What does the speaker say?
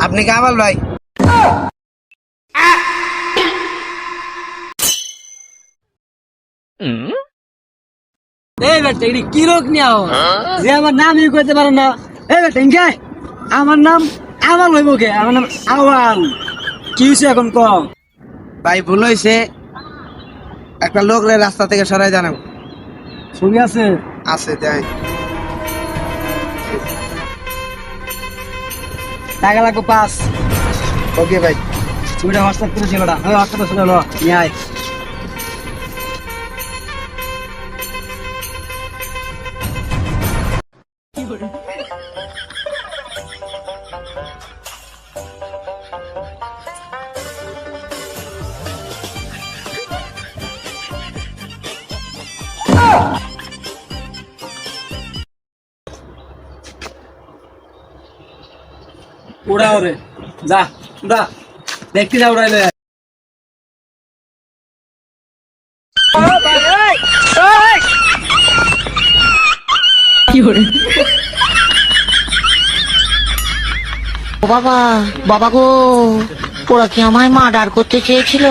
আপনি কামাল ভাই? এই বেটা এটি কি রোগ নিয়াও যে আমার নাম ই করতে পারো না। এই বেটা ইনকে আমার নাম আওয়াল হইব কে? আমার নাম আওয়াল। কি হইছে এখন ক? ভাই ভুল হয়েছে, একটা লোক রাস্তা থেকে সরাই জানাবো। ছবি আছে? আছে দেয়। টাকা লাগবে 5। ওকে ভাই। ছবিটা হোয়াটসঅ্যাপ করে দিও। ওই হোয়াটসঅ্যাপে শুনে লো নিয়ে আয়। উড়াও রে, যা উড়া, দেখতে যা উড়াইলে। ও বাবা, বাবা গো, ওরা কি আমায় মার্ডার করতে চেয়েছিল?